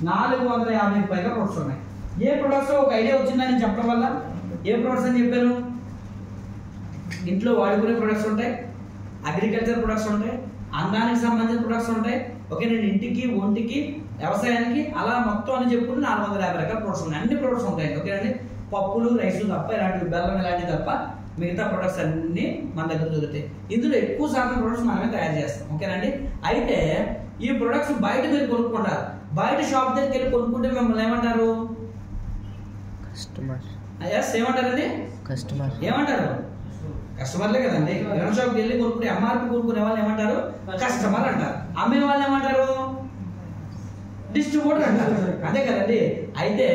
450 పైగా ప్రొడక్ట్స్ ఉన్నాయి. ఏ ప్రొడక్ట్స్ ఒక ఐడియా వచ్చిందని చెప్పడం వల్ల ఏ ప్రొడక్ట్స్ అని చెప్పాను? ఇంట్లో వాడుకునే ప్రొడక్ట్స్ ఉంటాయి, అగ్రికల్చర్ ప్రొడక్ట్స్ ఉంటాయి, అందానికి సంబంధించిన ప్రొడక్ట్స్ ఉంటాయి. ఓకే, నేను ఇంటికి ఒంటికి వ్యవసాయానికి అలా మొత్తం అని చెప్పుకుంటే 450 రకాల ప్రొడక్ట్స్ ఉన్నాయి. అన్ని ప్రొడక్ట్స్ ఉంటాయి. ఓకేనండి, పప్పులు రైస్ తప్ప ఇలాంటివి, బెల్లం ఇలాంటివి తప్ప మిగతా ప్రొడక్ట్స్ అన్ని మన దగ్గర దొరుకుతాయి. ఇందులో ఎక్కువ శాతం ప్రొడక్ట్స్ మనమే తయారు చేస్తాం. ఓకేనండి, అయితే ఈ ప్రొడక్ట్స్ బయట మీరు కొనుక్కుంటారు. బయట షాప్ దగ్గరికి వెళ్ళి కొనుక్కుంటే మిమ్మల్ని ఏమంటారు? కస్టమర్. ఏమంటారండి? కస్టమర్. ఏమంటారు? కస్టమర్లే కదండి. కిరాణా షాప్కి వెళ్ళి కొనుక్కుంటే ఎంఆర్పి కొనుక్కునే వాళ్ళు ఏమంటారు? కస్టమర్ అంటారు. అమ్మే వాళ్ళు ఏమంటారు? డిస్ట్రిబ్యూటర్ అంటారు. అదే కదండి. అయితే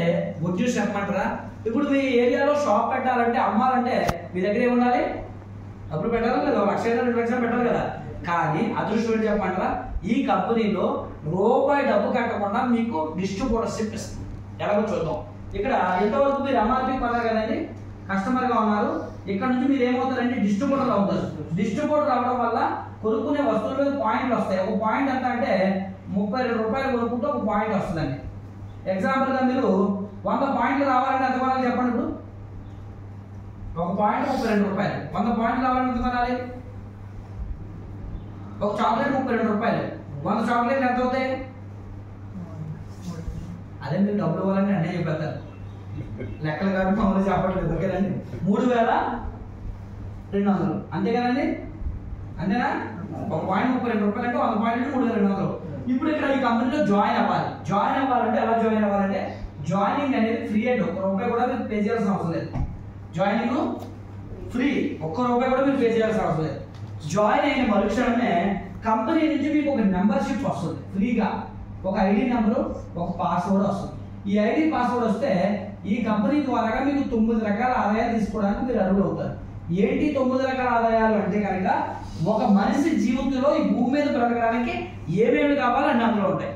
బుజ్జు చెప్పమంటారా? ఇప్పుడు మీ ఏరియాలో షాప్ పెట్టాలంటే, అమ్మాలంటే మీ దగ్గర ఏముండాలి? డబ్బులు పెట్టాలి కదా, 1,00,000 2 లక్షలు పెట్టాలి కదా. కానీ అదృష్టం చెప్పమంటారా, ఈ కంపెనీలో రూపాయి డబ్బు కట్టకుండా మీకు డిస్ట్రిబ్యూటర్షిప్ ఇస్తుంది. ఎలాగో చూద్దాం. ఇక్కడ ఎంతవరకు మీరు ఎంఆర్పి కొన్నారు కదండి, కస్టమర్ గా ఉన్నారు. ఇక్కడ నుంచి మీరు ఏమవుతారంటే డిస్ట్రిబ్యూటర్ అవుతారు. డిస్ట్రిబ్యూటర్ అవడం వల్ల కొనుక్కునే వస్తువుల మీద పాయింట్లు వస్తాయి. ఒక పాయింట్ ఎంత అంటే 32 రూపాయలు కొనుక్కుంటే ఒక పాయింట్ వస్తుందండి. ఎగ్జాంపుల్ గా మీరు 100 పాయింట్లు రావాలంటే ఎంత కొనాలి చెప్పండి? ఇప్పుడు ఒక పాయింట్ 32 రూపాయలు. 100 పాయింట్లు రావాలంటే ఎంత కొనాలి? ఒక చాక్లెట్ 32 రూపాయలు. 100 చాక్లెట్లు ఎంత అవుతాయి? అదే మీరు డబ్బులు ఇవ్వాలంటే అన్నీ చెప్పేస్తారు. లెక్కలు కాదు మామూలు చెప్పట్లేదు. ఓకేనండి, 3,200 అంతే కదండి, అంతేనా? ఒక పాయింట్ 32 రూపాయలు అంటే 100 పాయింట్లు 3,200. ఇప్పుడు ఇక్కడ ఈ కంపెనీలో జాయిన్ అవ్వాలి. జాయిన్ అవ్వాలంటే ఎలా జాయిన్ అవ్వాలంటే, జాయినింగ్ అనేది ఫ్రీ అండి. 1 రూపాయి కూడా మీరు పే చేయాల్సిన అవసరం లేదు. జాయినింగ్ ఫ్రీ, 1 రూపాయి కూడా మీరు పే చేయాల్సిన అవసరం లేదు. జాయిన్ అయిన మరుక్షణమే కంపెనీ నుంచి మీకు ఒక మెంబర్షిప్ వస్తుంది ఫ్రీగా. ఒక ఐడి నెంబరు, ఒక పాస్వర్డ్ వస్తుంది. ఈ ఐడి పాస్వర్డ్ వస్తే ఈ కంపెనీ ద్వారా మీకు 9 రకాల ఆదాయాలు తీసుకోవడానికి మీరు అర్హులు అవుతారు. ఏంటి 9 రకాల ఆదాయాలు అంటే కనుక, ఒక మనిషి జీవితంలో ఈ భూమి మీద బ్రతకడానికి ఏమేమి కావాలో అన్ని అందులో ఉంటాయి.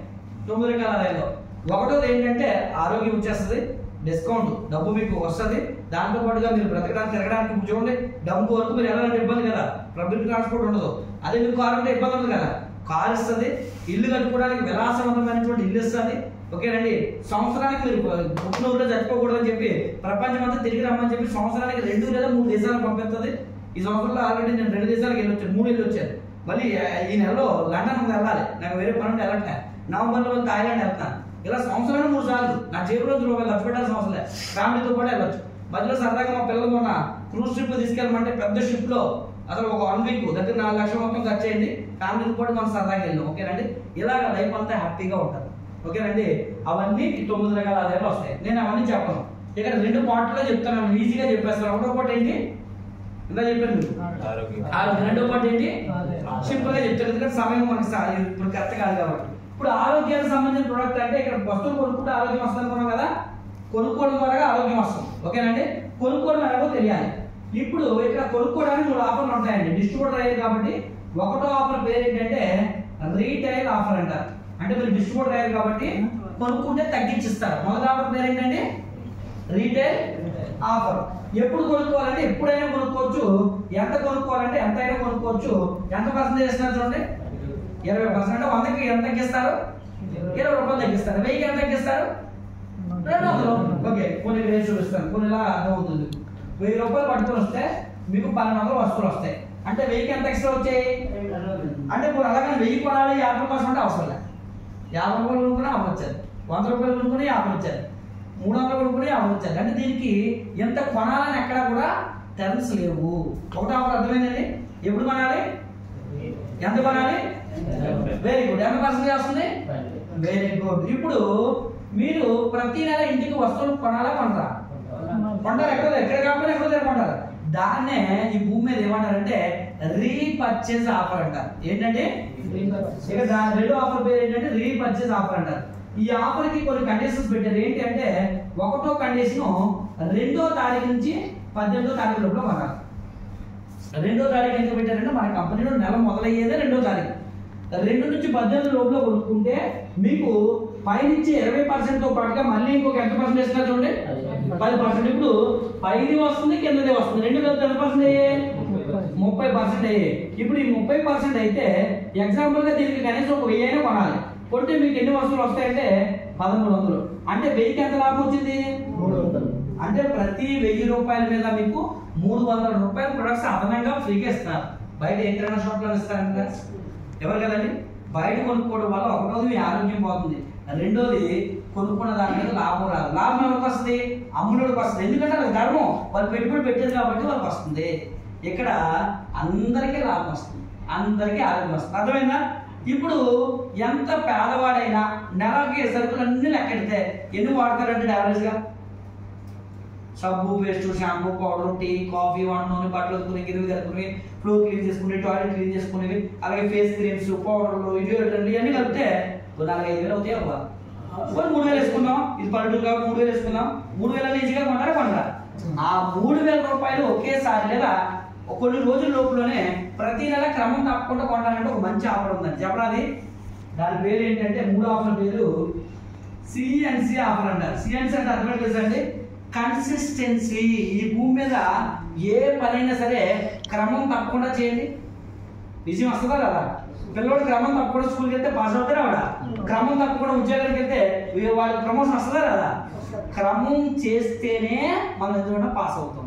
9 రకాల ఆదాయాలు. ఒకటోది ఏంటంటే ఆరోగ్యం వచ్చేస్తుంది, డిస్కౌంట్ డబ్బు మీకు వస్తుంది. దాంతో పాటుగా మీరు బ్రతకడానికి తిరగడానికి చూడండి, డబ్బు వరకు మీరు వెళ్ళాలంటే ఇబ్బంది కదా, పబ్లిక్ ట్రాన్స్పోర్ట్ ఉండదు. అదే మీకు కారు ఉంటే ఇబ్బంది ఉంది కదా, కారు ఇస్తుంది. ఇల్లు కట్టుకోవడానికి విలాసవంతమైనటువంటి ఇల్లు ఇస్తుంది. ఓకేనండి, సంవత్సరానికి మీరు పుట్టినూరులో చచ్చిపోకూడదని చెప్పి ప్రపంచం అంతా తిరిగి రమ్మని చెప్పి సంవత్సరానికి 2 లేదా 3 దేశాలకు పంపిస్తుంది. ఈ సంవత్సరంలో ఆల్రెడీ నేను 2 దేశాలకు వెళ్ళి వచ్చాను, 3 వెళ్ళి వచ్చాను. మళ్ళీ ఈ నెలలో లండన్ వెళ్ళాలి, నాకు వేరే పని ఉంటే వెళ్ళట్లే. నవంబర్లో థాయిలాండ్ వెళ్తాను. ఇలా సంవత్సరానికి 3 సార్లు నా జేబులో రూపాయలు ఖర్చు పెట్టాల్సిన అవసరం లేదు. ఫ్యామిలీతో కూడా వెళ్ళొచ్చు. మధ్యలో సరదాగా మా పిల్లలు మొన్న క్రూజ్ ట్రిప్ తీసుకెళ్ళమంటే పెద్ద షిప్ లో అసలు ఒక 1 వీక్ దగ్గర 4 లక్షలు మొత్తం ఖర్చు అయింది. ఫ్యామిలీతో కూడా మనం సరదాగా వెళ్ళాం. ఓకేనండి, ఇలాగ లైఫ్ అంతా హ్యాపీగా ఉంటుంది. ఓకేనండి, అవన్నీ 9 రకాల ఆదాయాలు వస్తాయి. నేను అవన్నీ చెప్పను, ఇక్కడ 2 పార్ట్లో చెప్తాను, ఈజీగా చెప్పేస్తాను. ఒకటో పార్ట్ ఏంటి ఇలా చెప్పాను మీకు, 2వ పార్ట్ ఏంటి సింపుల్ గా చెప్తాను, ఎందుకంటే సమయం మనకి ఇప్పుడు కరెక్ట్ కాదు కాబట్టి. ఇప్పుడు ఆరోగ్యానికి సంబంధించిన ప్రొడక్ట్ అంటే, ఇక్కడ వస్తువులు కొనుక్కుంటే ఆరోగ్యం వస్తుంది అనుకున్నాం కదా, కొనుక్కోవడం ద్వారా ఆరోగ్యం వస్తుంది. ఓకేనండి, కొనుక్కోవడం ఎలాగో తెలియాలి. ఇప్పుడు ఇక్కడ కొనుక్కోవడానికి 3 ఆఫర్లు ఉంటాయండి. డిస్ట్రిబ్యూటర్ అయ్యారు కాబట్టి ఒకటో ఆఫర్ పేరు ఏంటంటే రీటైల్ ఆఫర్ అంటారు. అంటే మీరు డిస్ట్రిబ్యూటర్ అయ్యారు కాబట్టి కొనుక్కుంటే తగ్గించిస్తారు. మొదటి ఆఫర్ పేరు ఏంటంటే రీటైల్ ఆఫర్. ఎప్పుడు కొనుక్కోవాలంటే ఎప్పుడైనా కొనుక్కోవచ్చు. ఎంత కొనుక్కోవాలంటే ఎంతైనా కొనుక్కోవచ్చు. ఎంత పర్సెంటేజ్ ఇస్తున్నారు చూడండి, 20%. 100కి ఎంత తగ్గిస్తారు? 20 రూపాయలు తగ్గిస్తారు. 1000కి ఎంత తగ్గిస్తారు? 200. ఓకే, కొన్ని రేట్ చూపిస్తాను, కొన్ని ఇలా అర్థమవుతుంది. 1000 రూపాయలు పట్టుకొని వస్తే మీకు 1200 వస్తువులు వస్తాయి. అంటే 1000కి ఎంత ఎక్స్ట్రా వచ్చాయి అంటే, ఇప్పుడు అలాగే 1000 కొనాలి 50% అంటే అవసరం లేదు. 50 రూపాయలు కొనుక్కుని ఆఫర్ వచ్చారు, 100 రూపాయలు కొనుక్కుని ఆఫర్ వచ్చారు, 300 కొనుక్కుని ఆఫర్ వచ్చారు. అంటే దీనికి ఎంత కొనాలని ఎక్కడా కూడా టర్మ్స్ లేవు. ఒకటి ఆఫర్ అర్థమైందండి. ఎప్పుడు కొనాలి, ఎంత కొనాలి? Very good. ఎంత పర్సెంటేజ్ వస్తుంది? Very good. ఇప్పుడు మీరు ప్రతి నెల ఇంటికి వస్తువులు కొనాలా కొంటారా? కొంటారు. ఎక్కడ కాకపోయినా ఎక్కడ కొంటారు. దాన్నే ఈ భూమి మీద ఏమంటారంటే రీపర్చేజ్ ఆఫర్ అంటారు. ఏంటంటే ఇక దాని 2వ ఆఫర్ పేరు ఏంటంటే రీపర్చేజ్ ఆఫర్ అంటారు. ఈ ఆఫర్ కి కొన్ని కండిషన్స్ పెట్టారు. ఏంటి అంటే, 1వ కండిషన్ 2వ తారీఖు నుంచి 18వ తారీఖు లోపల కొనాలి. 2వ తారీఖు ఎందుకు పెట్టారంటే, మన కంపెనీలో నెల మొదలయ్యేదే 2వ తారీఖు. 2 నుంచి 18 లోపల కొనుక్కుంటే మీకు పైనుంచి 20% తో పాటుగా మళ్ళీ ఇంకొక ఎంత పర్సెంట్ ఇస్తున్నారు చూడండి, 10%. ఇప్పుడు పైది వస్తుంది, కిందది వస్తుంది. 2 కలిపి ఎంత పర్సెంట్ అయ్యే? 30% అయ్యే. ఇప్పుడు ఈ 30% అయితే ఎగ్జాంపుల్ గా దీనికి కనీసం ఒక 1000 కొనాలి. కొంటే మీకు ఎన్ని వస్తువులు వస్తాయంటే 1300. అంటే 1000కి ఎంత లాభం వచ్చింది? 300. అంటే ప్రతి 1000 రూపాయల మీద మీకు 300 రూపాయల ప్రొడక్ట్స్ అదనంగా ఫ్రీగా ఇస్తారు. బయట ఏ కిరాణా షాప్లో ఇస్తారంట ఎవరు కదండి. బయట కొనుక్కోవడం వల్ల ఒకరోజు మీ ఆరోగ్యం పోతుంది, రెండోది కొనుక్కున్న దాని మీద లాభం రాదు. లాభం ఎవరికి వస్తుంది? అమ్ముడికి వస్తుంది. ఎందుకంటే అది ధర్మం, వాళ్ళు పెట్టుబడి పెట్టేది కాబట్టి వాళ్ళకి వస్తుంది. ఇక్కడ అందరికీ లాభం వస్తుంది, అందరికీ ఆరోగ్యం వస్తుంది. అర్థమైందా? ఇప్పుడు ఎంత పేదవాడైనా నెలకి సరుకులు అన్ని లెక్కెడితే ఎన్ని వాడతారంటే యావరేజ్గా? సబ్బు, paste, shampoo, powder, tea, coffee, వంటనూనె, బట్టలు ఉతుకుని, గిన్నెలు కలుపుకుని, ఫ్లోర్ క్లీన్ చేసుకుని, టాయిలెట్ క్లీన్ చేసుకునేవి, అలాగే ఫేస్ క్రీమ్స్, పౌడర్లు, ఇవి అన్ని కలిపితే 4-5 వేలు అవుతాయి. అవ్వ 3000 వేసుకుందాం, ఇది పల్లెటూరు కాబట్టి 3000 వేసుకుందాం. 3000 ఈజీగా కొనరా? ఆ 3000 రూపాయలు ఒకేసారి లేదా కొన్ని రోజుల లోపలనే ప్రతి నెల క్రమం తప్పకుండా కొనాలంటే ఒక మంచి ఆఫర్ ఉందండి. చెప్పరాది? దాని పేరు ఏంటంటే, 3వ ఆఫర్ పేరు సిఎన్సి ఆఫర్ అంటారు. సిఎన్సి అంటే అర్థం తెలుసండి, కన్సిస్టెన్సీ. ఈ భూమి మీద ఏ పనైనా సరే క్రమం తప్పకుండా చేయండి, విజయం వస్తుందా కదా? పిల్లవాడు క్రమం తప్పకుండా స్కూల్కి వెళ్తే పాస్ అవుతారా? వాడ క్రమం తప్పకుండా ఉద్యోగానికి వెళ్తే వాళ్ళకి ప్రమోషన్ వస్తుందా కదా? క్రమం చేస్తేనే మనం ఎందుకంటే పాస్ అవుతాం.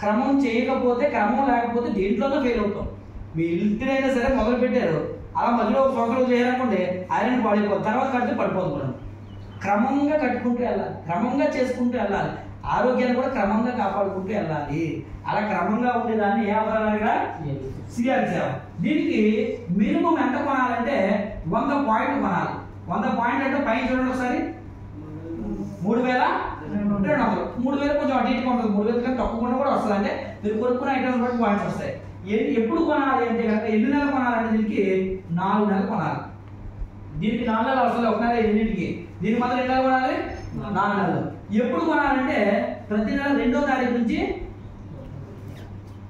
క్రమం చేయకపోతే, క్రమం లేకపోతే దేంట్లోనూ ఫెయిల్ అవుతాం. మీ ఇంటినైనా సరే మొదలు పెట్టారు, అలా మధ్యలో ఒక సంవత్సరం చేయాలనుకోండి, ఐరన్ పడిపోతుంది, తర్వాత కడితే పడిపోతుంది. క్రమంగా కట్టుకుంటూ వెళ్ళాలి, క్రమంగా చేసుకుంటూ వెళ్ళాలి, ఆరోగ్యాన్ని కూడా క్రమంగా కాపాడుకుంటూ వెళ్ళాలి. అలా క్రమంగా ఉండేదాన్ని ఏ ఆఫర్? సిఆర్సీ. దీనికి మినిమం ఎంత కొనాలంటే 100 పాయింట్లు కొనాలి. 100 పాయింట్ అంటే పైన చూడండి ఒకసారి, 3200. 3000 కొంచెం అటు ఇటుగా ఉంటుంది, 3000 కన్నా తక్కువ కూడా వస్తుంది. అంటే మీరు కొనుక్కున్న ఐటమ్స్ బట్టి పాయింట్స్ వస్తాయి. ఎప్పుడు కొనాలి అంటే కనుక, ఎన్ని నెలలు కొనాలంటే దీనికి 4 నెలలు కొనాలి. దీనికి 4 నెలలు అవసరం, 1 నెల ఎన్నింటికి. దీనికి మాత్రం ఎన్ని నెలలు కొనాలి? 4 నెలలు. ఎప్పుడు కొనాలంటే ప్రతి నెల 2వ తారీఖు నుంచి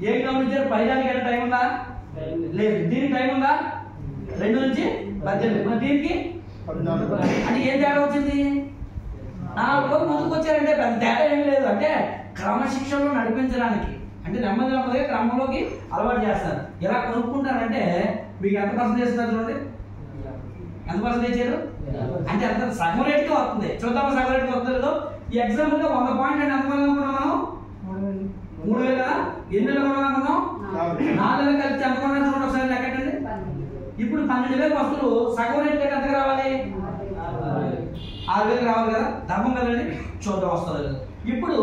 ఏ గమనించారు? 10 టైం ఉందా? లేదు. దీనికి టైం ఉందా? 2 నుంచి 18. దీనికి అంటే ఏం తేడా వచ్చింది? 4 రోజులు ముందుకు వచ్చారంటే పెద్ద తేడా ఏం లేదు. అంటే క్రమశిక్షణలో నడిపించడానికి, అంటే నెమ్మదిగా క్రమంలోకి అలవాటు చేస్తారు. ఎలా కొనుక్కుంటారంటే మీకు ఎంత పర్సెంట్ చేస్తున్నారు చూడండి, ఎంత పర్సెంట్ ఇచ్చారు అంటే అంత సగం రేట్గా వస్తుంది. చూద్దామా సగం రేట్గా వస్తుంది లేదో? ఈ ఎగ్జాంపుల్ గా 100 పాయింట్ అంటే ఎంత కొనుక్కున్నాం మనం? 3000 కదా. ఎన్ని నెలలు కొనుక్కున్నాం? 4 నెలలు కలిసి ఎంత కొన్నాం చూడండి ఒకసారి లెక్కండి. ఇప్పుడు 12,000 వస్తువులు సగం రేట్ ఎంతకు రావాలి? 6,000 రావాలి కదా, ధర్మం కదండి. చూద్దాం వస్తుంది. ఇప్పుడు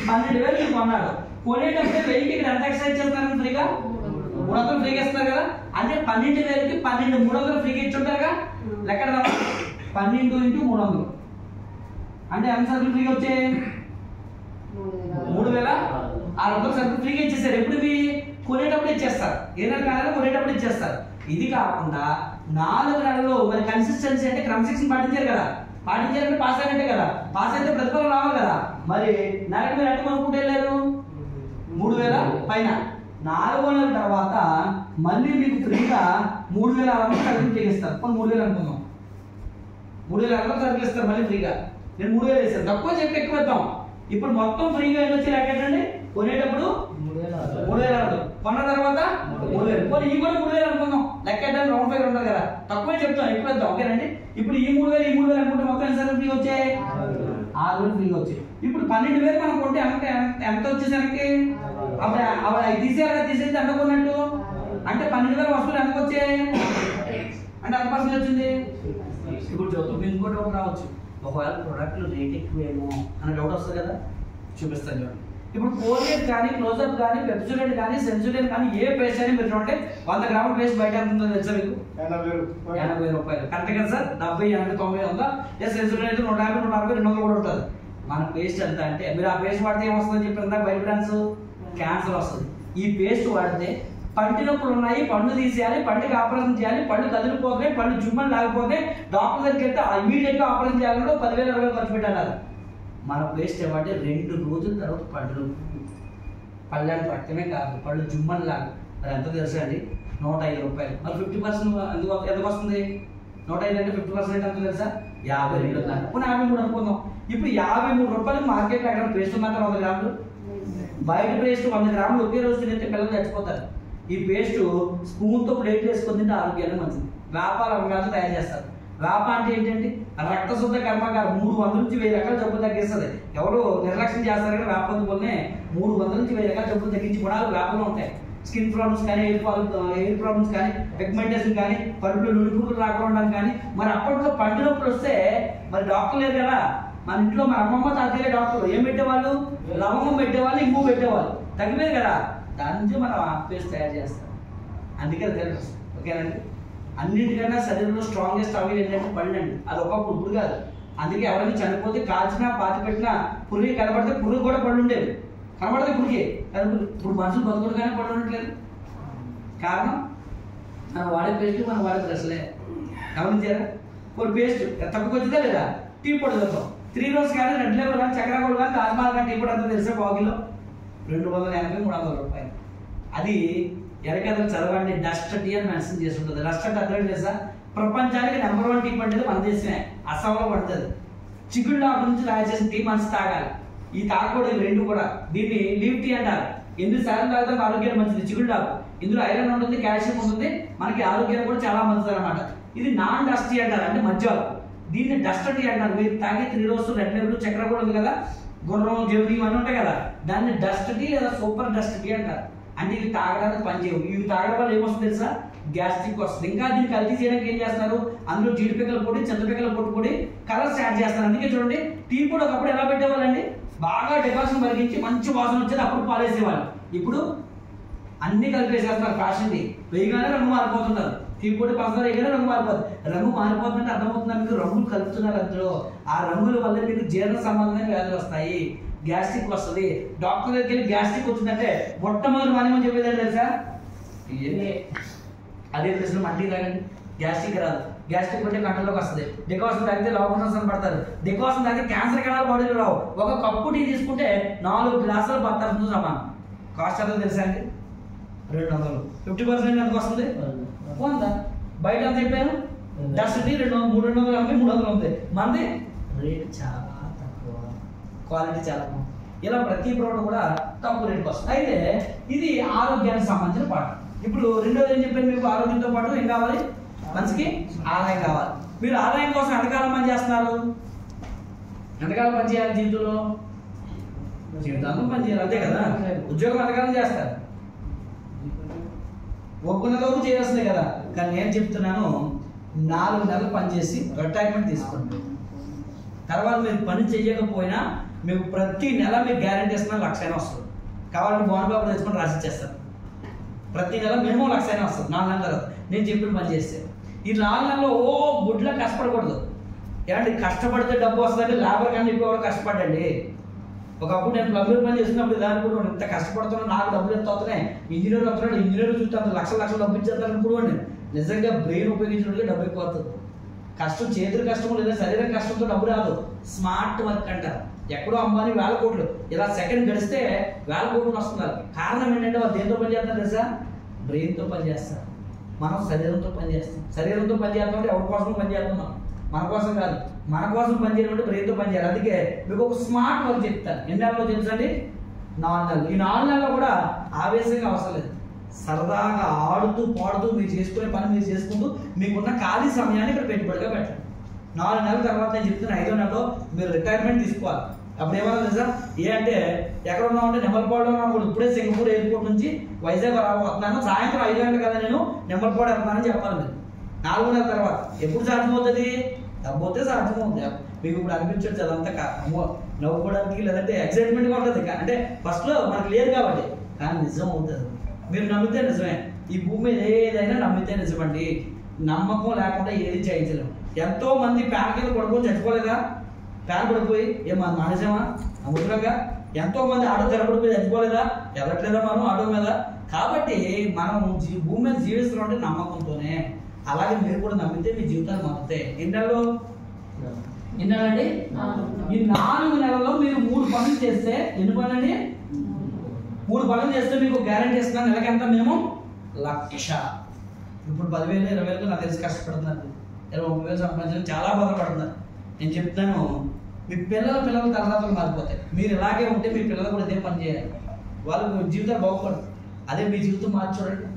12,000 కొన్నాడు, కొనేటప్పుడు 1000కి ఇక్కడ ఎంత ఎక్సైజ్ చేస్తున్నారు? ఫ్రీగా 300 ఫ్రీగా ఇస్తున్నారు కదా. అంటే 12,000కి 12,300 ఫ్రీగా ఇచ్చుంటారుగా. లెక్క 12 × 300 అంటే ఎంత సరుకులు ఫ్రీగా వచ్చాయి? 3,600 సరుకులు ఫ్రీగా ఇచ్చేస్తారు. ఎప్పుడు ఇవి? కొనేటప్పుడు ఇచ్చేస్తారు. ఏ నెల కాలంలో కొనేటప్పుడు ఇచ్చేస్తారు. ఇది కాకుండా 4 నెలల్లో మరి కన్సిస్టెన్సీ అంటే క్రమశిక్షణ పాటించారు కదా, పాటించారంటే పాస్ అయినట్టే కదా. పాస్ అయితే ప్రతిఫలం రావాలి కదా. మరి నెలకు మీరు ఎంత కొనుక్కుంటూ వెళ్ళారు? 3,000 పైన. 4వ నెల తర్వాత మళ్ళీ మీకు ఫ్రీగా 3,600 సరుకులు ఫ్రీగా ఇస్తారు. 3,000 అనుకుందాం, 3,600 సరుకులు ఇస్తారు మళ్ళీ ఫ్రీగా. నేను 3,000 వేసాను, తక్కువ చెప్పి ఎక్కువ ఇద్దాం. ఇప్పుడు మొత్తం ఫ్రీగా ఎన్ని వచ్చి లెక్కండి. కొనేటప్పుడు 3,600, కొన్న తర్వాత 3,000. కొన్ని ఈ కూడా 3,000 అనుకుందాం, లెక్కెట్టడానికి రౌండ్ ఫైర్ ఉంటుంది కదా, తక్కువే చెప్తాం ఎక్కువ ఇద్దాం. ఓకేనండి. ఇప్పుడు ఈ 3,000 అనుకుంటే మొత్తం ఎన్ని సరుకులు ఫ్రీగా వచ్చాయి? 6,000 ఫ్రీగా వచ్చాయి. ఇప్పుడు 12,000 మనం కొంటే ఎంత వచ్చేసరికి అప్పుడు అవి తీసేస్తే ఎంత కొన్నట్టు? అంటే 12,000 వస్తువులు ఎంత వచ్చాయి అంటే ఎంత పర్సెంట్ వచ్చింది? ఇప్పుడు చూద్దాం. ఇంకోటి ఒకటి రావచ్చు, ఒకవేళ ప్రొడక్ట్లు రేట్ ఎక్కువేమో అనే డౌట్ వస్తుంది కదా. చూపిస్తాను చూడండి. ఇప్పుడు కోల్గేట్ కానీ, క్లోజప్ కానీ, పెప్సోడెంట్ కానీ, సెన్సోడెంట్ కానీ ఏ పేస్ట్ అని మీరు చూడండి. 100 గ్రాముల పేస్ట్ బయట ఎంత ఉందో తెలుసా మీకు? 80 రూపాయలు. కరెక్ట్ కదా సార్? 70, 80, 90 ఉందా? సెన్సోడెంట్ అయితే 150, 160, 200 కూడా ఉంటుంది. మన పేస్ట్ ఎంత అంటే, మీరు ఆ పేస్ట్ వాడితే ఏమొస్తుందని చెప్పారు ఇందాక, బయట బ్రాండ్స్ క్యాన్సర్ వస్తుంది. ఈ పేస్ట్ వాడితే పంటి నొప్పులు ఉన్నాయి, పళ్ళు తీసేయాలి, పంటికి ఆపరేషన్ చేయాలి, పళ్ళు కదిలిపోతాయి, పళ్ళు జుమ్మని లాగిపోతే డాక్టర్ దగ్గరికి వెళ్తే ఇమీడియట్ గా ఆపరేషన్ చేయాలంటే 10,000, 20,000 ఖర్చు పెట్టాలి. మన పేస్ట్ ఏమంటే 2 రోజుల తర్వాత పళ్ళు పళ్ళని పట్టమే కాదు, పళ్ళు జుమ్మని లాగా. అది ఎంత తెలుసా అండి? 105 రూపాయలు. మరి 50% ఎందుకు వస్తుంది? 105 అంటే 50% ఎంత తెలుసా? 52 దాకా. 53 అనుకుందాం. ఇప్పుడు 53 రూపాయలు మార్కెట్లో ఎక్కడ పేస్ట్ ఉందంటే 100 గ్రాములు. బయట పేస్ట్ 100 గ్రాములు ఒకే రోజు తింటే పిల్లలు చచ్చిపోతారు. ఈ పేస్ట్ స్పూన్తో ప్లేట్ వేసుకొని తింటే ఆరోగ్యానికి మంచిది. వ్యాపార రంగాలు తయారు చేస్తారు. వేప అంటే ఏంటండి రక్తశుద్ధ కర్మాగారం 300 నుంచి 1000 రకాల జబ్బులు తగ్గిస్తుంది. ఎవరు నిర్లక్ష్యం చేస్తారు కానీ వేప వల్లనే 300 నుంచి 1000 రకాల జబ్బులు తగ్గించి గుణాలు వేపలో ఉంటాయి. స్కిన్ ప్రాబ్లమ్స్ కానీ ఎయిర్ ప్రాబ్లమ్స్ కానీ పిగ్మెంటేషన్ కానీ కడుపులో నుడిపులు రాకుండా కానీ. మరి అప్పట్లో పంటి నొప్పులు వస్తే మరి డాక్టర్ లేరు కదా, మన ఇంట్లో మన అమ్మమ్మ తాతయ్య డాక్టర్ ఏం పెట్టేవాళ్ళు, లవంగం పెట్టేవాళ్ళు, ఇంగు పెట్టేవాళ్ళు, తగ్గిపోయింది కదా. దాని నుంచి మనం పేస్ట్ తయారు చేస్తాం. అందుకే తెలుసు. ఓకేనండి. అన్నిటికన్నా శరీరంలో స్ట్రాంగెస్ట్ అవి ఏంటంటే పళ్ళు అండి. అది ఒకప్పుడు, ఇప్పుడు కాదు. అందుకే ఎవరైనా చనిపోతే కాల్చినా పాతి పెట్టినా పురుగు కనబడితే పురుగు కూడా పళ్ళు ఉండేవి, కనబడితే పురుగే. ఇప్పుడు మనుషులు బతుకుడుగానే పళ్ళు ఉండట్లేదు. కారణం మనం వాడే పేస్ట్, మనం వాడే బ్రష్లే. గమనించారా? కొన్ని పేస్ట్ తక్కువ వచ్చిందా లేదా? టీ పొడి చదువుతాం 3 రోజు కానీ రెడ్ లెవెల్ కానీ చక్కెర కూడా కానీ తాజ్మహల్ కానీ టీ పొడి అంతా తెలిసే బాగిలో 280-300 రూపాయలు. అది ఎరకథలు చదవండి. డస్ట్ టీ అని మెన్షన్ చేసి ఉంటుంది. డస్ట్ అంటే అర్థం తెలుసా? ప్రపంచానికి నెంబర్ 1 టీ పంటేది మన దేశమే, అస్సాంలో పడుతుంది. చిగుళ్ళు ఆకు నుంచి తయారు చేసిన టీ మనసు తాగాలి. ఈ తాగకూడదు రెండు కూడా. దీన్ని లీవ్ టీ అంటారు. ఎందుకు సాయం తాగితే ఆరోగ్యానికి మంచిది. చిగుళ్ళు ఆకు, ఇందులో ఐరన్ ఉంటుంది, కాల్షియం ఉంటుంది, మనకి ఆరోగ్యానికి కూడా చాలా మంచిది అనమాట. ఇది నాన్ డస్ట్ టీ అంటారు, అంటే మధ్య. దీన్ని డస్ట్ టీ అంటారు. మీరు తాగే 3 రోజు రెడ్ లెవెల్ చక్కెర కూడా ఉంది కదా, గుర్రం జెమిని ఇవన్నీ ఉంటాయి కదా, దాన్ని డస్ట్ టీ లేదా సూపర్ డస్ట్ టీ అంటారు. అంటే ఇవి తాగడానికి పనిచేయవు. ఇవి తాగడం వల్ల ఏమొస్తుంది తెలుసా? గ్యాస్ట్రిక్ వస్తుంది. ఇంకా దీన్ని కల్తీ చేయడానికి ఏం చేస్తున్నారు? అందులో జీడిపిక్కల పొడి, చింతపిక్కల పొడి కలర్స్ యాడ్ చేస్తారు. అందుకే చూడండి, టీ పొడి ఒకప్పుడు ఎలా పెట్టేవాళ్ళండి? బాగా డెకాషన్ మరిగించి మంచి వాసన వచ్చేది, అప్పుడు పాలేసేవాళ్ళు. ఇప్పుడు అన్ని కలిపేసేస్తారు. ఫ్యాషన్ది వేయగానే రంగు మారిపోతున్నారు. టీ పొడి పంచదార వేయగానే రంగు మారిపోతుంది. రంగు మారిపోతుందంటే అర్థమవుతుందా మీకు? రంగులు కలుపుతున్నారు అందులో. ఆ రంగుల వల్ల మీకు జీర్ణ సంబంధమైన వ్యాధులు వస్తాయి, గ్యాస్ట్రిక్ వస్తుంది. డాక్టర్ దగ్గరికి వెళ్ళి గ్యాస్ట్రిక్ వచ్చిందంటే మొట్టమొదటి మానేమని చెప్పేది తెలుసా? అదే ప్రశ్న మంటికి తాగండి, గ్యాస్ట్రిక్ రాదు. గ్యాస్ట్రిక్ ఉంటే కంట్రోల్లోకి వస్తుంది. డికాషన్ తాగితే లోపల పడతారు. డికాషన్ తాగితే క్యాన్సర్ కణాలు బాడీలో రావు. ఒక కప్పు టీ తీసుకుంటే 4 గ్లాసులు బత్తారు సమానం. కాస్ట్ ఎంత తెలుసా అండి? 200. 50% ఎంతకు వస్తుంది? 100. బయట ఎంత చెప్పాను? డస్ట్ టీ 350, 300 ఉంది. మనది రేట్ చాలా తక్కువ, క్వాలిటీ చాలా తక్కువ. ఇలా ప్రతి ప్రోడక్ట్ కూడా తక్కువ రేట్కి వస్తుంది. అయితే ఇది ఆరోగ్యానికి సంబంధించిన పాట. ఇప్పుడు రెండోది ఏం చెప్పాను మీకు? ఆరోగ్యంతో పాటు ఏం కావాలి? మనిషికి ఆదాయం కావాలి. మీరు ఆదాయం కోసం ఎంతకాలం పని చేస్తున్నారు? ఎంతకాలం పని చేయాలి జీవితంలో? జీవితాంతం పని చేయాలి, అంతే కదా. ఉద్యోగం ఎంతకాలం చేస్తారు? ఒప్పుకున్న వరకు చేయాల్సిందే కదా. కానీ నేను చెప్తున్నాను, 4 నెలలు పనిచేసి రిటైర్మెంట్ తీసుకోండి. తర్వాత మీరు పని చేయకపోయినా మీకు ప్రతి నెల మీకు గ్యారెంటీ ఇస్తున్నా 1,00,000 వస్తుంది. కావాలంటే బాండ్ పేపర్ తెచ్చుకొని రాసిచ్చేస్తాను. ప్రతి నెల మినిమం 1,00,000 వస్తుంది 4 నెలల తర్వాత నేను చెప్పిన పని చేస్తే. ఈ 4 నెలల్లో గుడ్లా కష్టపడకూడదు. ఏమంటే కష్టపడితే డబ్బు వస్తుందంటే లేబర్ కానీ ఎక్కువ కష్టపడండి. ఒకప్పుడు నేను ప్లంబర్ పని చేసినప్పుడు దాని కూడా ఇంత కష్టపడుతున్నా, నాకు డబ్బులు ఎంత అవుతున్నాయి, ఇంజనీర్ వస్తున్నాడు, ఇంజనీర్ చూస్తే అంత లక్షలు డబ్బు ఇచ్చేస్తాను కూడా. నిజంగా బ్రెయిన్ ఉపయోగించినట్టుగా డబ్బు ఎక్కువ అవుతుంది. కష్టం చేతుల కష్టం లేదా శరీరం కష్టంతో డబ్బు రాదు. స్మార్ట్ వర్క్ అంటారు. ఎక్కడో అంబానీ 1000 కోట్లు, ఇలా సెకండ్ గడిస్తే 1000 కోట్లు వస్తున్నారు. కారణం ఏంటంటే వాళ్ళు దేంతో పని చేస్తారు తెలుసా? బ్రెయిన్తో పని చేస్తారు. మనం శరీరంతో పని చేస్తాం. శరీరంతో పని చేస్తాం అంటే ఎవరి కోసం పని చేస్తున్నాం? మన కోసం కాదు. మన కోసం పని చేయాలంటే బ్రెయిన్తో పని చేయాలి. అందుకే మీకు ఒక స్మార్ట్ వర్క్ చెప్తాను. ఎన్ని నెలలో తెలుసండి? 4 నెలలు. ఈ 4 నెలల్లో కూడా ఆవేశంగా అవసరం లేదు. సరదాగా ఆడుతూ పాడుతూ మీరు చేసుకునే పని మీరు చేసుకుంటూ మీకున్న ఖాళీ సమయాన్ని ఇక్కడ పెట్టుబడిగా పెట్టండి. 4 నెలల తర్వాత నేను చెప్తున్న 5వ నెలలో మీరు రిటైర్మెంట్ తీసుకోవాలి. అప్పుడు ఏమన్నా తెలుసా? ఏ అంటే ఎక్కడ ఉన్నామంటే నెమ్మలపాడులో ఉన్నాను. ఇప్పుడే సింగపూర్ ఎయిర్పోర్ట్ నుంచి వైజాగ్ రాబోతున్నాను. సాయంత్రం 5 గంటలు కదా నేను నెమ్మలపాడు వెళ్తున్నానని చెప్పాలి. మీరు 4 నెలల తర్వాత ఎప్పుడు సాధ్యమవుతుంది? డబ్బుతే సాధ్యమవుతుంది. మీకు ఇప్పుడు అనిపించవచ్చు అదంతా నవ్వుకోవడానికి లేదంటే ఎక్సైట్మెంట్గా ఉంటుంది. అంటే ఫస్ట్లో మనకు లేదు కాబట్టి, కానీ నిజం అవుతుంది. మీరు నమ్మితే నిజమే. ఈ భూమి మీద ఏదైనా నమ్మితే నిజమండి. నమ్మకం లేకుండా ఏది చేయించలేము. ఎంతో మంది ప్యాన్ కింద పడుకొని చచ్చిపోలేదా? ప్యాన్ పడిపోయి ఏమన్నా మానేసామా? అముద్రంగా ఎంతో మంది ఆటో తెరపడిపోయి చచ్చిపోలేదా? ఎవట్లేదా మనం ఆటో మీద? కాబట్టి మనం భూమి మీద జీవిస్తున్నాం అంటే నమ్మకంతోనే. అలాగే మీరు కూడా నమ్మితే మీ జీవితాలు మారుతాయి. ఎన్ని నెలలండి? ఈ 4 నెలల్లో మీరు 3 పనులు చేస్తే, ఎన్ని పనులండి? 3 పనులు చేస్తే మీకు గ్యారెంటీ ఇస్తున్నాను. నెలకి ఎంత? మినిమం 1,00,000. ఇప్పుడు 10,000 20,000 నాకు తెలిసి కష్టపడుతున్నారు. 20,000 సంపాదించడం చాలా బాధపడుతున్నారు. నేను చెప్తాను, మీ పిల్లల తలరాతలు మారిపోతాయి. మీరు ఇలాగే ఉంటే మీ పిల్లలు కూడా ఇదే పని చేయాలి. వాళ్ళకు జీవితాలు బాగుపడదు. అదే మీ జీవితం మార్చి చూడండి.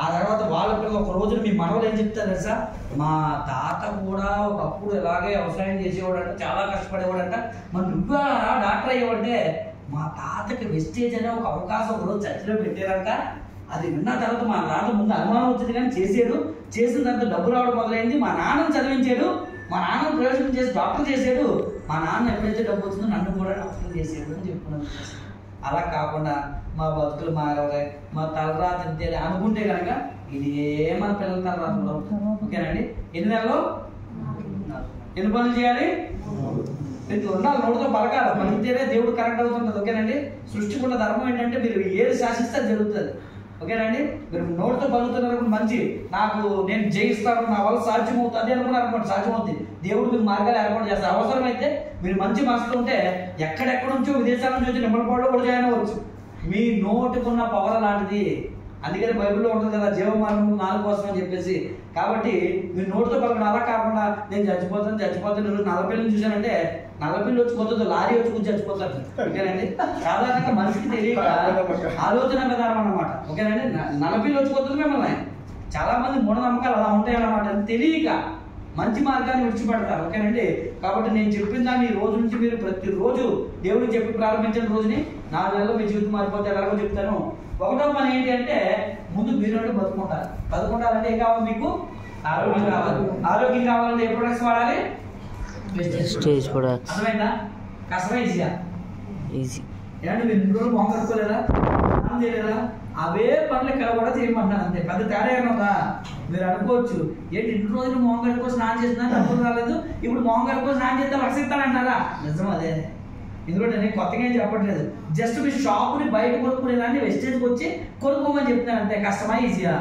ఆ తర్వాత వాళ్ళ పిల్లలు ఒక రోజున మీ మనవలు ఏం చెప్తారు తెలుసా, మా తాత కూడా ఒకప్పుడు ఇలాగే వ్యవసాయం చేసేవాడంట, చాలా కష్టపడేవాడంట, మరి నువ్వు డాక్టర్ అయ్యేవాడంటే మా తాతకి వెస్టేజ్ అనే ఒక అవకాశం ఒకరోజు చర్చలో పెట్టారంట. అది విన్న తర్వాత మా నాన్న ముందు అనుమానం వచ్చింది కానీ చేసిన తర్వాత డబ్బు రావడం మొదలైంది. మా నాన్నను చదివించాడు, మా నాన్న ప్రయోజనం చేసి డాక్టర్ చేశాడు, మా నాన్న ఎప్పుడైతే డబ్బు వచ్చిందో నన్ను కూడా డాక్టర్ చేసాడు అని చెప్పుకున్నాను. అలా కాకుండా మా బతుకులు మారవలే, మా తలరాత అంతే అనుకుంటే కనుక ఇది మన పిల్లల తలరాతలో. ఓకేనండి, ఎన్ని నెలలు ఎన్ని పనులు చేయాలి? ఉండాలి, నోటితో పలకాలి, పలికితేనే దేవుడు కరెక్ట్ అవుతుంటుంది. ఓకేనండి, సృష్టికున్న ధర్మం ఏంటంటే మీరు ఏది శాసిస్తే జరుగుతుంది. ఓకేనండి, మీరు నోటితో పలుకుతున్నారు మంచి, నేను జయిస్తాను, నా వల్ల సాధ్యం అవుతుంది అనుకున్నారు అనుకోండి, సాధ్యం అవుతుంది. దేవుడు మీకు మార్గాలు ఏర్పాటు చేస్తారు. అవసరమైతే మీరు మంచి మనసులో ఉంటే ఎక్కడెక్కడ నుంచో విదేశాల నుంచి వచ్చి నిమ్మలపాడులో కూడా జాయిన్ అవ్వచ్చు. మీ నోటికున్న పవర్ లాంటిది. అందుకని బైబిల్లో ఉంటుంది కదా, జీవమార్గం నాలుగు కోసం అని చెప్పేసి. కాబట్టి మీరు నోటితో పలకడం. అలా కాకుండా నేను చచ్చిపోతాను నల్లపిల్లని చూశానంటే నల్లపిల్లి వచ్చి కొత్తది లారీ వచ్చి కొంచెం చచ్చిపోతారు. ఓకేనండి, సాధారణంగా మనిషికి తెలియక ఆలోచన విధానం అన్నమాట. ఓకేనండి, నల్లపిల్లి వచ్చి కొత్తది మిమ్మల్ని. చాలా మంది మూఢనమ్మకాలు అలా ఉంటాయి అన్నమాట, తెలియక మంచి మార్గాన్ని విడిచిపెడతారు. ఓకేనండి, కాబట్టి నేను చెప్పిన దాన్ని ఈ రోజు నుంచి మీరు ప్రతిరోజు దేవుడికి చెప్పి ప్రారంభించిన రోజుని 4 నెలల్లో మీ జీవితం మారిపోతే ఎలాగో చెప్తాను. ఒకటో పని ఏంటి అంటే ముందు మీరు బతుకుంటారు. బతుకుంటారంటే ఏం కావాలి? మీకు ఆరోగ్యం కావాలి. ఆరోగ్యం కావాలంటే ఏ ప్రొడక్ట్స్ వాడాలి? Stage products. అర్థమైందా? కష్టమే ఈజీగా? ఈజీ. ఏంటంటే మీరు 2 రోజులు మొహం కట్టుకోలేదా, స్నానం చేయలేదా? అవే పనులు ఇక్కడ కూడా చేయమంటాను, అంతే. పెద్ద తేడా ఏమన్నా మీరు అనుకోవచ్చు, ఏంటి 2 రోజులు మొహం కట్టుకో స్నానం చేస్తున్నా డబ్బులు రాలేదు, ఇప్పుడు మొహం కట్టుకో స్నానం చేస్తే లక్షిస్తానంటారా? నిజం అదే. ఇందులో నేను కొత్తగా ఏం చెప్పట్లేదు, జస్ట్ మీ షాపుని బయట కొనుక్కునేదాన్ని వెస్టేజ్కి వచ్చి కొనుక్కోమని చెప్తాను, అంతే. కష్టమా ఈజీయా?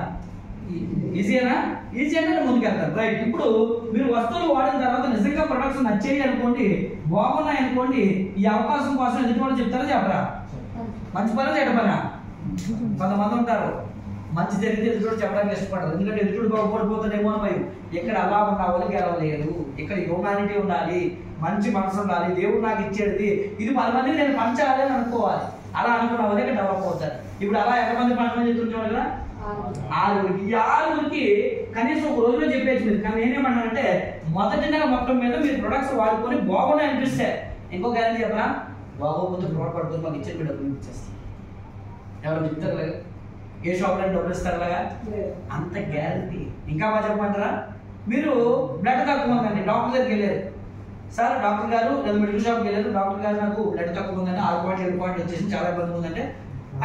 ఈజీనా? ఈజీ అంటే ముందుకెళ్తారు. రైట్, ఇప్పుడు మీరు వస్తువులు వాడిన తర్వాత నిజంగా ప్రొడక్ట్స్ నచ్చేవి అనుకోండి, బాగున్నాయి అనుకోండి, ఈ అవకాశం కోసం ఎదుటి వాళ్ళు చెప్తారా చెప్పరా? మంచి పని చెడ్డ పని? కొంతమంది ఉంటారు మంచి జరిగితే ఎదుటి చెప్పడానికి ఇష్టపడరు, ఎందుకంటే ఎదుటి ఓడిపోతాడేమో అని భయం. ఇక్కడ అలా ఉన్న వాళ్ళకి గెలవలేదు. ఇక్కడ హ్యూమానిటీ ఉండాలి, మంచి మనసు ఉండాలి, దేవుడు నాకు ఇచ్చేది ఇది 10 మందికి నేను పంచాలి అని అనుకోవాలి. అలా అనుకున్న వాళ్ళకి డెవలప్ అవుతారు. ఇప్పుడు అలా ఎంతమంది 10 మంది చెప్తుంటారు కదా, 6గురికి. ఈ 6గురికి కనీసం ఒక రోజులో చెప్పేసి మీరు. కానీ నేనేమన్నానంటే మొదటి నెల మొత్తం మీద మీరు ప్రొడక్ట్స్ వాడుకొని బాగున్నాయి అనిపిస్తే, ఇంకో గ్యారెంటీ చెప్పరా, బాగోకపోతే ప్రోడక్ట్ పడుతుంది మాకు ఇచ్చే డబ్బులు ఇచ్చేస్తాం. ఎవరు చెప్తారు లేదా? ఏ షాప్లో డబ్బులు ఇస్తారు లాగా? అంత గ్యారెంటీ. ఇంకా బాగా చెప్పమంటారా, మీరు బ్లడ్ తక్కువ ఉందండి, డాక్టర్ దగ్గరికి వెళ్ళారు, సార్ డాక్టర్ గారు లేదా మెడికల్ షాప్కి వెళ్ళారు, డాక్టర్ గారు నాకు బ్లడ్ తక్కువ ఉందంటే 6.7 వచ్చేసి చాలా ఇబ్బంది ఉందంటే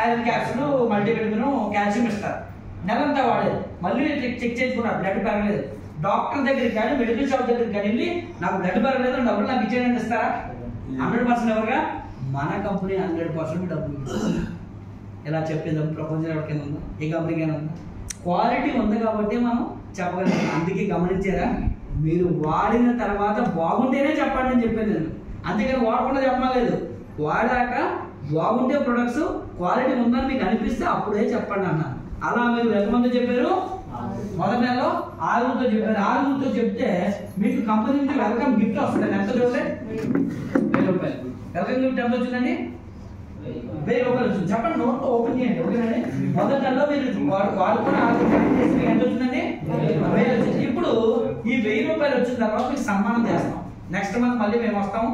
ఐరన్ క్యాప్సూల్ మల్టీవిటమిన్ కాల్షియం ఇస్తారు. నెలంతా వాడేది, మళ్ళీ చెక్ చేసుకున్నారు, బ్లడ్ పెరగలేదు. డాక్టర్ దగ్గరికి కానీ మెడికల్ షాప్ దగ్గరికి కానీ వెళ్ళి నాకు బ్లడ్ పెరగలేదు, డబ్బులు నాకు ఇచ్చేయడానికి ఇస్తారా? 100% ఎవరుగా? మన కంపెనీ 100% డబ్బులు ఇస్తుంది. ఇలా చెప్పేది ప్రపంచం ఎవరికైనా ఉందా? ఏ కంపెనీకైనా ఉందా? క్వాలిటీ ఉంది కాబట్టి మనం చెప్పగలం. అందుకే గమనించారా, మీరు వాడిన తర్వాత బాగుంటేనే చెప్పండి అని చెప్పేది నేను. అంతేకాని వాడకుండా చెప్పలేదు. వాడాక బాగుంటే ప్రొడక్ట్స్ క్వాలిటీ ఉందని మీకు అనిపిస్తే అప్పుడే చెప్పండి అన్నాను. అలా మీరు ఎంతమంది చెప్పారు? మొదటి నెలలో 6గురితో చెప్పారు. 6గురితో చెప్తే మీకు కంపెనీ నుంచి వెల్కమ్ గిఫ్ట్ వస్తుంది. ఎంత చూస్తే 1000 రూపాయలు. వెల్కమ్ గిఫ్ట్ ఎంత వచ్చిందండి? 1000 రూపాయలు వచ్చింది. చెప్పండి, నోట్ ఓపెన్ చేయండి. ఓకేనండి, మొదటి నెలలో మీరు వాడుకుని 6 ఎంత వచ్చిందండి? 1000 వచ్చింది. ఇప్పుడు ఈ 1000 రూపాయలు వచ్చిన తర్వాత మీకు సన్మానం చేస్తాం. నెక్స్ట్ మంత్ మళ్ళీ మేము వస్తాం.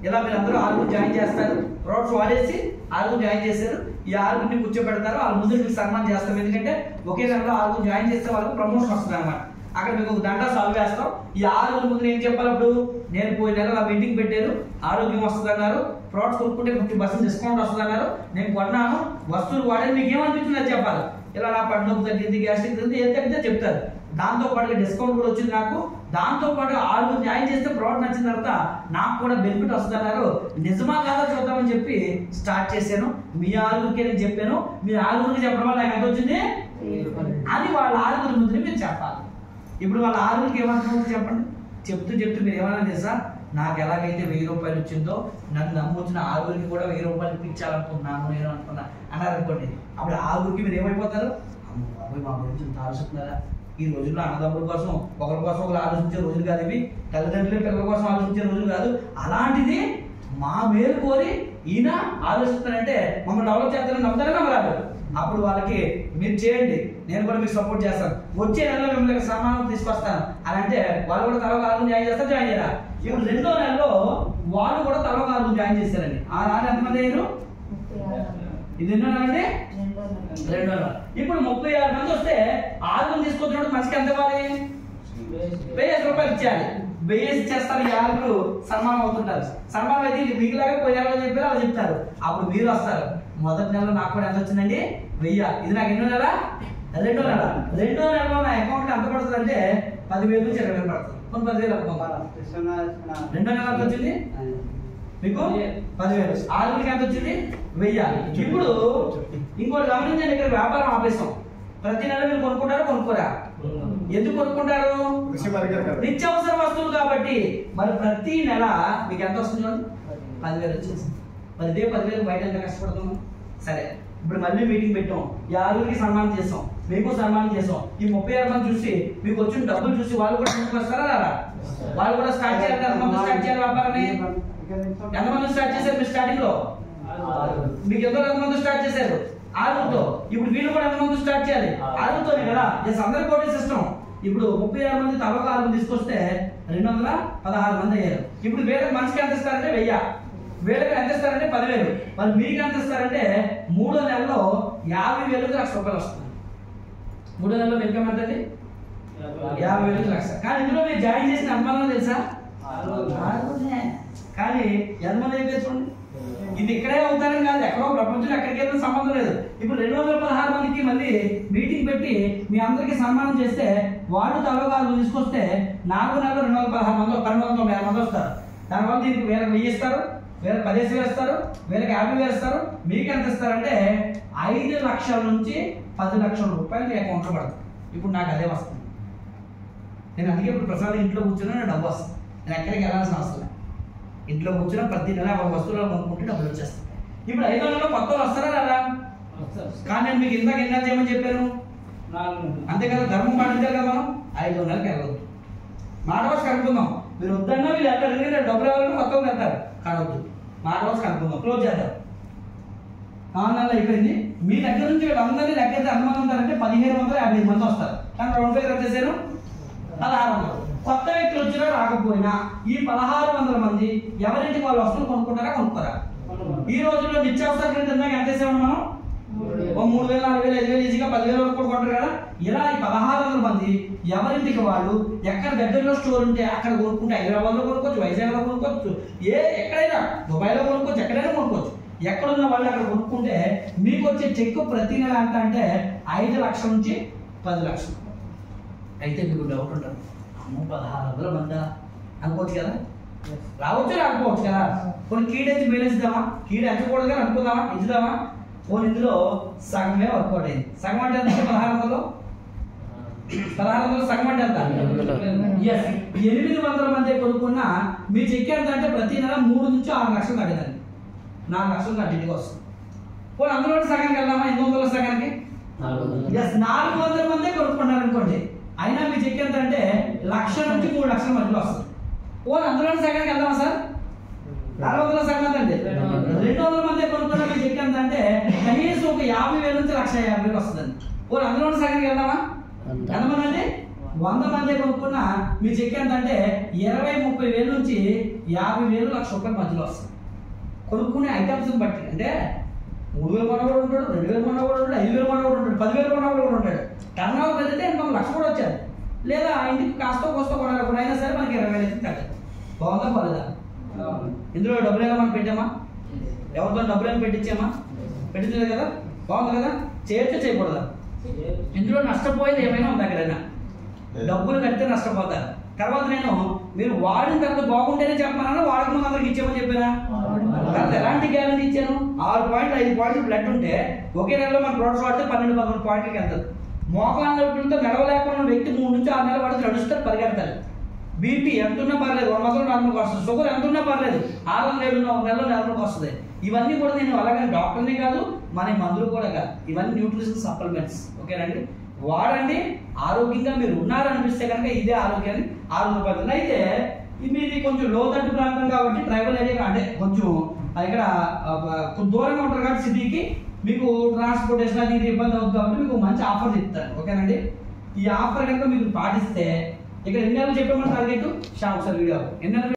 ఇలా మీరు అందరూ 6 జాయిన్ చేస్తారు. ప్రొడక్ట్స్ వాడేసి 6 జాయిన్ చేశారు. ఈ 6 కూర్చోబెడతారు. వాళ్ళ ముందు మీకు సన్మానం చేస్తాం. ఎందుకంటే ఒకే నెలలో 6 జాయిన్ చేస్తే వాళ్ళకి ప్రమోషన్ వస్తుంది అనమాట. అక్కడ మీకు ఒక దండ సాల్వ్ చేస్తాం. ఈ 6 ముందు ఏం చెప్పాలి? అప్పుడు నేను పోయిన నెల నా మీటింగ్ పెట్టారు, ఆరోగ్యం వస్తుంది అన్నారు, ప్రొడక్ట్స్ కొనుక్కుంటే 50% డిస్కౌంట్ వస్తుంది అన్నారు, నేను కొన్నాను, వస్తువులు వాడేది మీకు ఏమనిపించింది అది చెప్పాలి. ఇలా నా పన్ను నొప్పి తగ్గింది, గ్యాస్ట్రిక్ తగ్గింది, ఏం తగ్గితే చెప్తారు. దాంతో పాటుగా డిస్కౌంట్ కూడా వచ్చింది నాకు. దాంతో పాటు 6 జాయిన్ చేస్తే ప్రోడక్ట్ నచ్చిన తర్వాత నాకు కూడా బెనిఫిట్ వస్తుంది అన్నారు. నిజమా కాదా చూద్దామని చెప్పి స్టార్ట్ చేశాను. మీ 6కే నేను చెప్పాను, మీ 6కి చెప్పడం వల్ల నాకు ఎంత వచ్చింది అని వాళ్ళ 6 ముందు మీరు చెప్పాలి. ఇప్పుడు వాళ్ళ 6కి ఏమంటున్నారు చెప్పండి. చెప్తూ మీరు ఏమన్నా తెలుసా, నాకు ఎలాగైతే 1000 రూపాయలు వచ్చిందో నన్ను నమ్ముతున్న 6కి కూడా 1000 రూపాయలు ఇప్పించాలనుకున్నాను నేను అనుకున్నా అన్నారు అనుకోండి. అప్పుడు 6కి మీరు ఏమైపోతారు? అమ్మ బాబోయ్, మా గురించి ఇంత ఆలోచిస్తున్నారా? ఈ రోజుల్లో అన్నదమ్ముల కోసం ఒకరి కోసం ఒకరు ఆలోచించే రోజులు కాదు ఇవి. తల్లిదండ్రులు పిల్లల కోసం ఆలోచించే రోజులు కాదు. అలాంటిది మా మేలు కోరి ఈయన ఆలోచిస్తానంటే మమ్మల్ని డెవలప్ చేస్తారని నమ్ముతారా నమ్మరాదు? అప్పుడు వాళ్ళకి మీరు చేయండి, నేను కూడా మీకు సపోర్ట్ చేస్తాను, వచ్చే నెలలో మిమ్మల్ని సన్మానం తీసుకొస్తాను అని అంటే వాళ్ళు కూడా తల కాలం జాయిన్ చేస్తారు. జాయిన్ చేయరా? ఇప్పుడు 2వ నెలలో వాళ్ళు కూడా తల కాలం జాయిన్ చేశారండి. ఆ నెల ఎంతమంది అయ్యారు? ఇది ఎన్నో నెల అండి? 2వ నెల. ఇప్పుడు 36 మంది వస్తే 6 మంది తీసుకొచ్చినప్పుడు మనిషికి ఎంత ఇవ్వాలి? 1000 రూపాయలు ఇచ్చేయాలి. 1000 ఇచ్చేస్తారు. 50 సన్మానం అవుతుంటారు. సన్మానం అయితే మీకులాగా పోయాలో చెప్పారు అలా చెప్తారు. అప్పుడు మీరు వస్తారు. మొదటి నెలలో నాకు కూడా ఎంత వచ్చిందండి? 1000. ఇది నాకు ఎన్నో నెల? 2వ నెల. 2వ నెలలో నా అకౌంట్ ఎంత పడుతుంది అంటే 10,000 నుంచి 20,000 పడుతుంది. కొన్ని 10,000 అనుకోవాలి. 2వ నెల ఎంత వచ్చింది మీకు? 10,000. 6 ఎంత వచ్చింది? 1000. ఇప్పుడు ఇంకోటి గమనించండి, ఇక్కడ వ్యాపారం ఆపేస్తాం. ప్రతి నెల మీరు కొనుక్కుంటారా కొనుక్కోరా? ఎందుకు కొనుక్కుంటారు? నిత్యావసర వస్తువులు కాబట్టి. మరి ప్రతి నెల మీకు ఎంత వస్తుంది? 10,000 వచ్చేసి. మరి ఇదే 10,000 బయట ఎంత కష్టపడుతున్నాం? సరే, ఇప్పుడు మళ్ళీ మీటింగ్ పెట్టాం, 50కి సన్మానం చేస్తాం, మీకు సన్మానం చేస్తాం. ఈ 36 మంది చూసి మీకు వచ్చిన డబ్బులు చూసి వాళ్ళు కూడా ముందుకు వస్తారా రారా? వాళ్ళు కూడా స్టార్ట్ చేయాలి. ఎంతమంది స్టార్ట్ చేయాలి వ్యాపారాన్ని? ఎంతమంది స్టార్ట్ చేశారు మీరు స్టార్టింగ్ లో? మీకు ఎంతమంది స్టార్ట్ చేశారు? 6తో. ఇప్పుడు వీళ్ళు కూడా ఎంతమంది స్టార్ట్ చేయాలి? 6తోనే కదా. అందరి కోటి సిస్టమ్. ఇప్పుడు 36 మంది తలక 6 తీసుకొస్తే 216 మంది అయ్యారు. ఇప్పుడు వీళ్ళకి మనిషికి ఎంత ఇస్తారంటే 1000, వీళ్ళకి ఎంత ఇస్తారంటే 10,000. మరి మీకు ఎంత ఇస్తారంటే 3వ నెలలో 50,000 లక్ష రూపాయలు వస్తుంది. 3వ నెలలో మీకు ఏమంటది? 50,000 లక్ష. కానీ ఇందులో మీరు జాయిన్ చేసిన అనుమానం తెలుసా? కానీ ఎంతమంది అయితే చూడండి, ఇది ఇక్కడే అవుతారని కాదు, ఎక్కడో ప్రపంచంలో ఎక్కడికి వెళ్ళిన సంబంధం లేదు. ఇప్పుడు 216 మందికి మళ్ళీ మీటింగ్ పెట్టి మీ అందరికి సన్మానం చేస్తే వాళ్ళు తలగాలు తీసుకొస్తే 4వ నెలలో 216 మంది 1290 మంది వస్తారు. దానివల్ల దీనికి వీళ్ళకి 1000 ఇస్తారు, వీళ్ళకి 10,000 ఇస్తారు, వీళ్ళకి 50,000 ఇస్తారు. మీకు ఎంత ఇస్తారంటే 5 లక్షల నుంచి 10 లక్షల రూపాయలు మీ అకౌంట్లో పడుతుంది. ఇప్పుడు నాకు అదే వస్తుంది. నేను అందుకే ఇప్పుడు ప్రసాదం ఇంట్లో కూర్చున్నా నా డబ్బు వస్తుంది. నేను ఎక్కడికి వెళ్ళాల్సిన అవసరం లేదు. ఇంట్లో కూర్చున్న ప్రతి నెల ఒక వస్తువులు కొనుక్కుంటే డబ్బులు వచ్చేస్తాయి. ఇప్పుడు 5వ నెలలో కొత్త వస్తారా రారా? కానీ నేను మీకు ఇందాక ఎన్ని చేయమని చెప్పాను? 4. అంతే కదా, ధర్మం పాటించాలి కదా. మనం 5వ నెలకి వెళ్ళవద్దు. మాట వచ్చి కనుక్కుందాం. మీరు వద్దన్నా వీళ్ళు ఎక్కడ డబ్బులు ఇవ్వాలని కొత్త వెళ్తారు. కానవద్దు. మాట వచ్చి కనుక్కుందాం. క్లోజ్ చేద్దాం. 4 నెలలు అయిపోయింది. మీ దగ్గర నుంచి వీళ్ళందరినీ లెక్కైతే ఎంతమంది ఉంటారంటే 1,755 మంది వస్తారు. కానీ 2 పేరు వచ్చేసారు 1,600. కొత్త వ్యక్తులు వచ్చినా రాకపోయినా ఈ 1,600 మంది ఎవరింటికి వాళ్ళు వస్తువులు కొనుక్కుంటారా కొనుక్కోరా? ఈ రోజుల్లో నిత్యావసర ఎంత వేసామని మనం? 3,000, 4,000, 5,000 ఈజీగా 10,000 వరకు కూడా కొంటారు కదా. ఇలా ఈ 1,600 మంది ఎవరింటికి వాళ్ళు ఎక్కడ దగ్గరలో స్టోర్ ఉంటే అక్కడ కొనుక్కుంటే, హైదరాబాద్ లో కొనుక్కోవచ్చు, వైజాగ్ లో కొనుక్కోవచ్చు, ఎక్కడైనా దుబాయ్ లో కొనుక్కోవచ్చు, ఎక్కడైనా కొనుక్కోవచ్చు. ఎక్కడున్న వాళ్ళు అక్కడ కొనుక్కుంటే మీకు వచ్చే చెక్ ప్రతి నెల ఎంత అంటే 5 లక్షల నుంచి 10 లక్షలు. అయితే మీకు డౌట్ ఉంటుంది, 1,600 మంది అనుకోవచ్చు కదా. రావచ్చు రాకపోవచ్చు కదా. కొన్ని కీడేసి మేలేసిద్దామా? కీడ ఎంచకూడదు కానీ అనుకుందామా? ఇచ్చుదామా? పోనీ ఇందులో సగమే వర్కౌట్ అయింది. సగం అంటే ఎంత? 1,600లో 1,600 సగం అంటే ఎంత? 800 మంది కొనుక్కున్నా మీ చెక్ ఎంత అంటే ప్రతి నెల 3 నుంచి 6 లక్షలు కట్టిందండి. 4 లక్షలు కట్టింటికి వస్తుంది. పోనీ అందులో సగానికి వెళ్దామా? 800 సగానికి 400 మందే కొనుక్కున్నారు అనుకోండి. అయినా మీ చెక్ ఎంత అంటే 1,00,000 నుంచి 3 లక్షల మధ్యలో వస్తుంది. పోనీ అందులో సగానికి వెళ్దామా సార్? 400 సగం ఎంత అంటే 200 మంది కొనుక్కున్న మీ చెక్ ఎంత అంటే కనీసం ఒక 50,000 నుంచి 1,50,000 వస్తుందండి. పోనీ అందులో సగానికి వెళ్దామా? ఎంతమంది అంటే 100 మంది కొనుక్కున్న మీ చెక్ ఎంత అంటే 20-30,000 నుంచి 50,000 1,00,000 రూపాయల మధ్యలో వస్తుంది. కొనుక్కునే ఐటమ్స్ బట్టి అంటే 3,000 కొన్నవాడు ఉంటాడు, 2,000 కొన్నవాడు ఉంటాడు, 5,000 కొన్నవాడు ఉంటాడు, 10,000 కొన్నవాడు కూడా ఉంటాడు. టర్న్ ఓవర్ పెరిగితే 1,00,000 కూడా వచ్చారు. లేదా ఇంటికి కాస్త కోస్త కొనాలి అయినా సరే మనకి 20,000 అయితే తగ్గదు. బాగుందా బాలేదా? ఇందులో డబ్బులైనా మనం పెట్టామా? ఎవరితో డబ్బులైనా పెట్టించామా? పెట్టించలేదు కదా. బాగుంది కదా. చేయొచ్చు చేయకూడదా? ఇందులో నష్టపోయేది ఏమైనా ఉంది అక్కడైనా? డబ్బులు కడితే నష్టపోతారు. తర్వాత నేను మీరు వాడిన తర్వాత బాగుంటేనే చెప్పమన్నా, వాడకముందు అందరికి ఇచ్చామని చెప్పానా? తర్వాత ఎలాంటి గ్యారెంటీ ఇచ్చాను? 6 పాయింట్లు 5 పాయింట్లు బ్లడ్ ఉంటే ఒకే నెలలో మన ప్రోడక్ట్స్ వాడితే 12-13 పాయింట్లకి వెళ్తారు. మోకాళ్ళ నొప్పులతో నడవలేకుండా వ్యక్తి 3 నుంచి 6 నెలలు పడితే నడుస్తారు, పరిగెడతారు. బీపీ ఎంత ఉన్నా పర్లేదు, 1 మంత్లో 4 వస్తుంది. షుగర్ ఎంత ఉన్నా పర్లేదు, 6 నెలలు 1 నెలలో 4 వస్తుంది. ఇవన్నీ కూడా నేను అలాగే డాక్టర్ని కాదు, మన మందులు కూడా కాదు. ఇవన్నీ న్యూట్రిషన్ సప్లిమెంట్స్. ఓకేనండి, వాడండి. ఆరోగ్యంగా మీరు ఉన్నారనిపిస్తే కనుక ఇదే ఆరోగ్యాన్ని ఆరోగ్యపడుతుంది. అయితే మీది కొంచెం లోతట్టు ప్రాంతం కాబట్టి ట్రైబల్ ఏరియా అంటే కొంచెం ఇక్కడ దూరంగా ఉంటారు కాబట్టి సిటీకి మీకు ట్రాన్స్పోర్టేషన్ అది ఇది ఇబ్బంది అవుతుంది కాబట్టి మీకు మంచి ఆఫర్ చెప్తాను, ఓకేనండి. ఈ ఆఫర్ కనుక మీరు పాటిస్తే ఇక్కడ ఎన్ని నెలలు చెప్పామని టార్గెట్ ఒకసారి వీడియో ఎన్ని నెలలు